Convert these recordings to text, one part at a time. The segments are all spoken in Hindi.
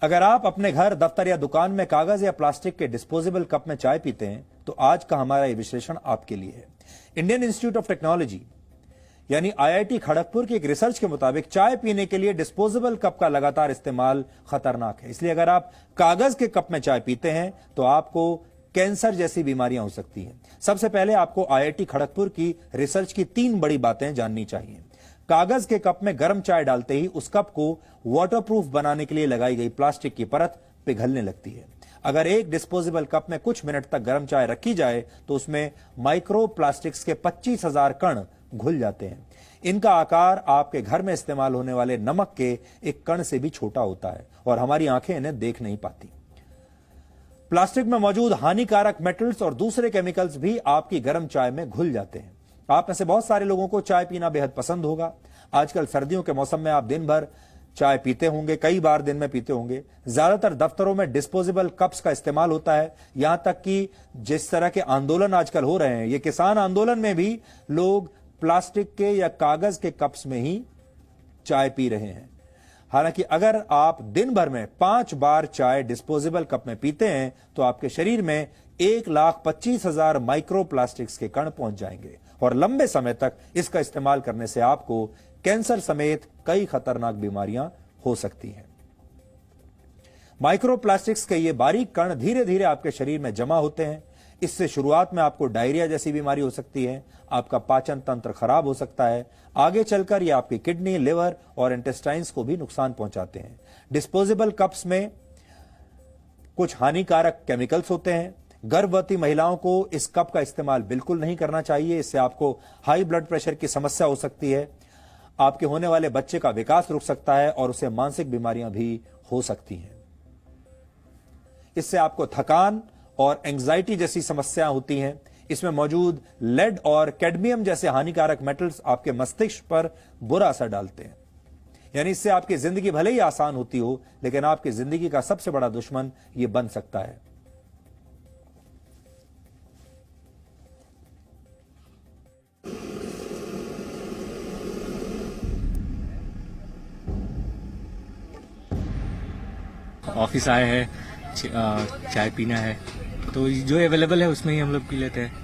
अगर आप अपने घर, दफ्तर या दुकान में कागज या प्लास्टिक के डिस्पोजेबल कप में चाय पीते हैं तो आज का हमारा ये विश्लेषण आपके लिए है। इंडियन इंस्टीट्यूट ऑफ टेक्नोलॉजी यानी आईआईटी खड़गपुर की एक रिसर्च के मुताबिक चाय पीने के लिए डिस्पोजेबल कप का लगातार इस्तेमाल खतरनाक है। इसलिए अगर आप कागज के कप में चाय पीते हैं तो आपको कैंसर जैसी बीमारियां हो सकती हैं। सबसे पहले आपको आईआईटी खड़गपुर की रिसर्च की 3 बड़ी बातें जाननी चाहिए। कागज के कप में गर्म चाय डालते ही उस कप को वाटरप्रूफ बनाने के लिए लगाई गई प्लास्टिक की परत पिघलने लगती है। अगर एक डिस्पोजेबल कप में कुछ मिनट तक गर्म चाय रखी जाए तो उसमें माइक्रो प्लास्टिक्स के 25,000 कण घुल जाते हैं। इनका आकार आपके घर में इस्तेमाल होने वाले नमक के एक कण से भी छोटा होता है और हमारी आंखें इन्हें देख नहीं पाती। प्लास्टिक में मौजूद हानिकारक मेटल्स और दूसरे केमिकल्स भी आपकी गर्म चाय में घुल जाते हैं। आप में से बहुत सारे लोगों को चाय पीना बेहद पसंद होगा। आजकल सर्दियों के मौसम में आप दिन भर चाय पीते होंगे, कई बार दिन में पीते होंगे। ज्यादातर दफ्तरों में डिस्पोजेबल कप्स का इस्तेमाल होता है। यहां तक कि जिस तरह के आंदोलन आजकल हो रहे हैं, ये किसान आंदोलन में भी लोग प्लास्टिक के या कागज के कप्स में ही चाय पी रहे हैं। हालांकि अगर आप दिन भर में 5 बार चाय डिस्पोजेबल कप में पीते हैं तो आपके शरीर में 1,25,000 माइक्रो प्लास्टिक्स के कण पहुंच जाएंगे और लंबे समय तक इसका इस्तेमाल करने से आपको कैंसर समेत कई खतरनाक बीमारियां हो सकती हैं। माइक्रो प्लास्टिक्स के ये बारीक कण धीरे धीरे आपके शरीर में जमा होते हैं। इससे शुरुआत में आपको डायरिया जैसी बीमारी हो सकती है, आपका पाचन तंत्र खराब हो सकता है। आगे चलकर ये आपकी किडनी, लिवर और इंटेस्टाइन्स को भी नुकसान पहुंचाते हैं। डिस्पोजेबल कप्स में कुछ हानिकारक केमिकल्स होते हैं। गर्भवती महिलाओं को इस कप का इस्तेमाल बिल्कुल नहीं करना चाहिए। इससे आपको हाई ब्लड प्रेशर की समस्या हो सकती है। आपके होने वाले बच्चे का विकास रुक सकता है और उसे मानसिक बीमारियां भी हो सकती हैं। इससे आपको थकान और एंजाइटी जैसी समस्याएं होती हैं। इसमें मौजूद लेड और कैडमियम जैसे हानिकारक मेटल्स आपके मस्तिष्क पर बुरा असर डालते हैं। यानी इससे आपकी जिंदगी भले ही आसान होती हो, लेकिन आपकी जिंदगी का सबसे बड़ा दुश्मन यह बन सकता है। ऑफिस आए हैं, चाय पीना है तो जो अवेलेबल है उसमें ही हम लोग पी लेते हैं।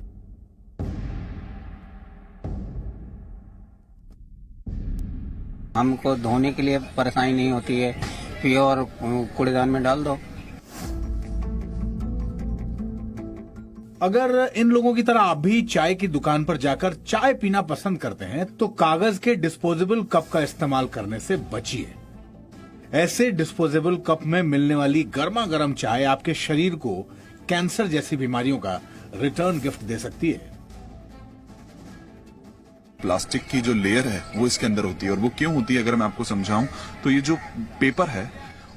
हमको धोने के लिए परेशानी नहीं होती है, पियो और कूड़ेदान में डाल दो। अगर इन लोगों की तरह आप भी चाय की दुकान पर जाकर चाय पीना पसंद करते हैं तो कागज के डिस्पोजेबल कप का इस्तेमाल करने से बचिए। ऐसे डिस्पोजेबल कप में मिलने वाली गर्मा गर्म चाय आपके शरीर को कैंसर जैसी बीमारियों का रिटर्न गिफ्ट दे सकती है। प्लास्टिक की जो लेयर है वो इसके अंदर होती है, और वो क्यों होती है अगर मैं आपको समझाऊं तो ये जो पेपर है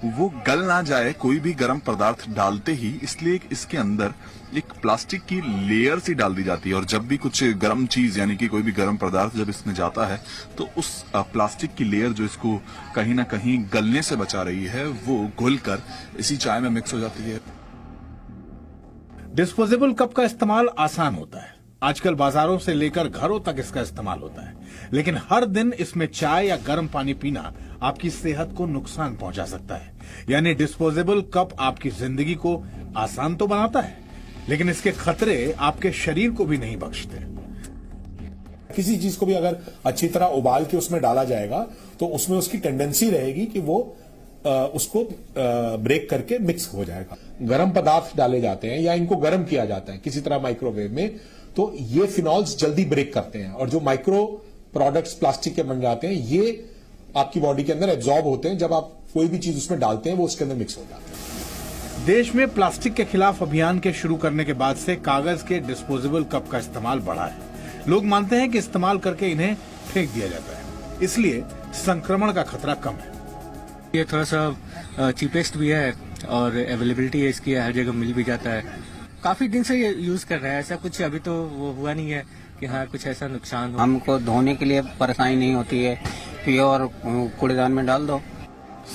वो गल ना जाए कोई भी गर्म पदार्थ डालते ही, इसलिए इसके अंदर एक प्लास्टिक की लेयर सी डाल दी जाती है। और जब भी कुछ गर्म चीज यानी कि कोई भी गर्म पदार्थ जब इसमें जाता है तो उस प्लास्टिक की लेयर जो इसको कहीं ना कहीं गलने से बचा रही है वो घुलकर इसी चाय में मिक्स हो जाती है। डिस्पोजेबल कप का इस्तेमाल आसान होता है। आजकल बाजारों से लेकर घरों तक इसका इस्तेमाल होता है, लेकिन हर दिन इसमें चाय या गर्म पानी पीना आपकी सेहत को नुकसान पहुंचा सकता है। यानी डिस्पोजेबल कप आपकी जिंदगी को आसान तो बनाता है, लेकिन इसके खतरे आपके शरीर को भी नहीं बख्शते। किसी चीज को भी अगर अच्छी तरह उबाल के उसमें डाला जाएगा तो उसमें उसकी टेंडेंसी रहेगी कि वो उसको ब्रेक करके मिक्स हो जाएगा। गर्म पदार्थ डाले जाते हैं या इनको गर्म किया जाता है किसी तरह माइक्रोवेव में, तो ये फिनॉल्स जल्दी ब्रेक करते हैं और जो माइक्रो प्रोडक्ट्स प्लास्टिक के बन जाते हैं ये आपकी बॉडी के अंदर एब्जॉर्ब होते हैं। जब आप कोई भी चीज उसमें डालते हैं वो उसके अंदर मिक्स हो जाते हैं। देश में प्लास्टिक के खिलाफ अभियान के शुरू करने के बाद से कागज के डिस्पोजेबल कप का इस्तेमाल बढ़ा है। लोग मानते हैं कि इस्तेमाल करके इन्हें फेंक दिया जाता है, इसलिए संक्रमण का खतरा कम है। ये थोड़ा सा चीपेस्ट भी है और अवेलेबिलिटी है इसकी, हर जगह मिल भी जाता है। काफी दिन से ये यूज कर रहे हैं, ऐसा कुछ अभी तो वो हुआ नहीं है कि हाँ कुछ ऐसा नुकसान हो। हमको धोने के लिए परेशानी नहीं होती है, पियो और कूड़ेदान में डाल दो।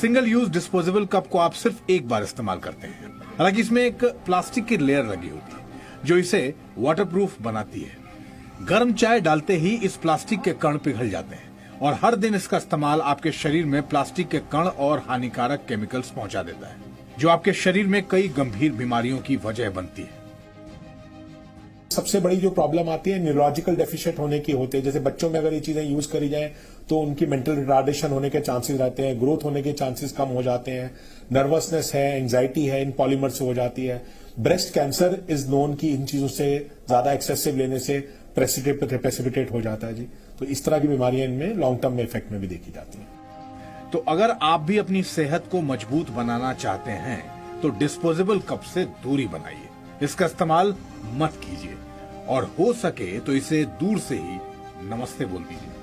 सिंगल यूज डिस्पोजेबल कप को आप सिर्फ एक बार इस्तेमाल करते हैं। हालांकि इसमें एक प्लास्टिक की लेयर लगी होती है जो इसे वाटरप्रूफ बनाती है। गर्म चाय डालते ही इस प्लास्टिक के कण पिघल जाते हैं और हर दिन इसका इस्तेमाल आपके शरीर में प्लास्टिक के कण और हानिकारक केमिकल्स पहुंचा देता है, जो आपके शरीर में कई गंभीर बीमारियों की वजह बनती है। सबसे बड़ी जो प्रॉब्लम आती है न्यूरोलॉजिकल डेफिशिएंट होने की होते हैं। जैसे बच्चों में अगर ये चीजें यूज करी जाएं तो उनकी मेंटल रिटार्डेशन होने के चांसेस रहते हैं, ग्रोथ होने के चांसेस कम हो जाते हैं, नर्वसनेस है, एंजाइटी है, इन पॉलीमर से हो जाती है। ब्रेस्ट कैंसर इज नोन की इन चीजों से ज्यादा एक्सेसिव लेने से प्रेसिपिटेट हो जाता है जी। तो इस तरह की बीमारियां इनमें लॉन्ग टर्म में इफेक्ट में भी देखी जाती हैं। तो अगर आप भी अपनी सेहत को मजबूत बनाना चाहते हैं तो डिस्पोजेबल कप से दूरी बनाइए, इसका इस्तेमाल मत कीजिए और हो सके तो इसे दूर से ही नमस्ते बोल दीजिए।